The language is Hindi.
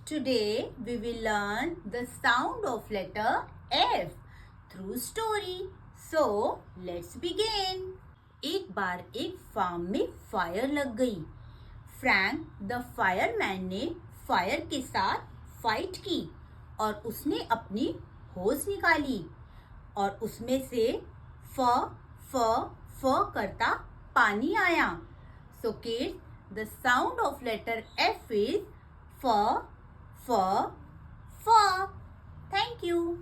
Today we will learn the sound of letter F through story. So let's begin. एक बार एक फार्म में फायर लग गई। फ्रैंक द फायरमैन ने फायर के साथ फाइट की और उसने अपनी होस निकाली और उसमें से फ फ फ करता पानी आया। So kids, the sound of letter F is F, F. Thank you.